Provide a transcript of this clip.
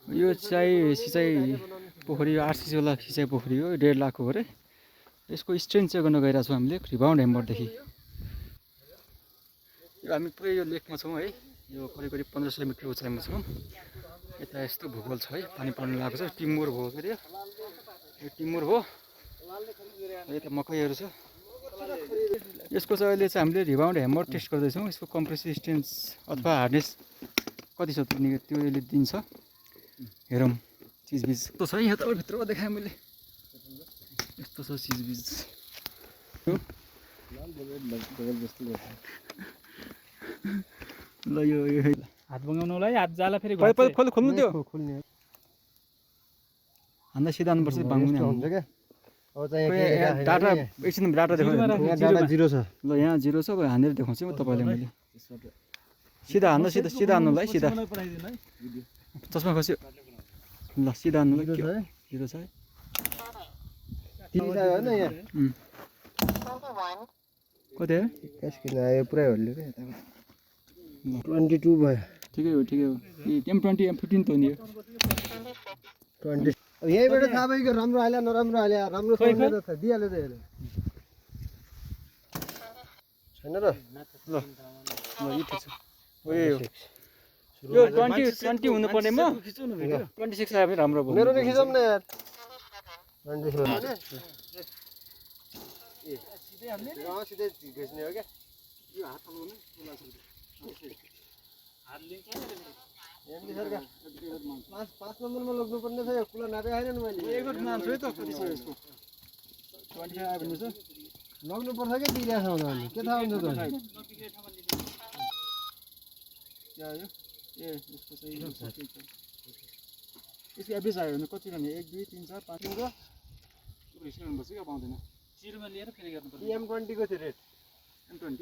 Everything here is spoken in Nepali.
यो चाहिँ सिँचाइ पोखरी आरसिसी वाला सिँचाइ पोखरी हो 1.5 लाख हो अरे यसको स्ट्रेन्थ चेक गर्न गइरहेको छौँ हामीले रिबाउन्ड हेम्मरदेखि यो हामी पुरै यो लेकमा छौँ है यो करिब 1500 मिटर उचाइमा छौँ यता यस्तो भूगोल छ है पानी पर्न लागेको छ टिमुर हो फेरि यो टिमुर हो यता मकैहरू छ यसको चाहिँ अहिले चाहिँ हामीले रिबाउन्ड हेम्मर टेस्ट गर्दैछौँ यसको कम्प्रेसिभ स्ट्रेन्थ अथवा हार्डनेस कति छ त्यो यसले दिन्छ हेरौँ चिजबिज यस्तो छ यहाँ त भित्रमा देखाएँ मैले यस्तो छ चिजबिज ल यो हात बगाउनुलाई हात जाला फेरि खोल्नु त्यो हान्दा सिधा आउनुपर्छ बाङ्गुने हुन्छ क्या अब चाहिँ डाटा एकछिन डाटा देखाउनु डाटा 0 छ ल यहाँ 0 छ हानेर देखाउँछु म तपाईँलाई मैले सिधा हान्नु सिधा हान्नुलाई सिधा चस्मा खस्यो ल सिधा हान्नुलाई 0 छ है कति हो 21 किलो आयो पुरै हल्यो के 22 भयो ठिकै हो M20 M15 त हो नि यो 20 अब यहीबाट थाहा भयो कि राम्रो हाल्यो नराम्रो हाल्यो राम्रो छैन त दिइहाल्यो त यसले छैन र ल यो ठिक छ यो 20 हुनु पर्ने म 26 आए पनि राम्रो भयो मेरो खिचौँ न यार 26 सिधै घिच्ने हो क्या यो हात हाल्नु पाँच नम्बरमा लग्नु पर्ने छ यो कुला नापे होइन नि मैले एकवटा मान्छु है त कति छ यसको 25 आयो भने चाहिँ लग्नु पर्छ कि दिइरहेको छ उनीहरूले के थाहा हुन्छ त क्या यो ए यसको चाहिँ यसको एभरेज आयो भने कति गर्ने 1 2 3 4 5 र हिसाब गर्नुपर्छ कि अब आउँदैन 0 मा लिएर फेरि गर्नुपर्छ M20 को थियो रेट M20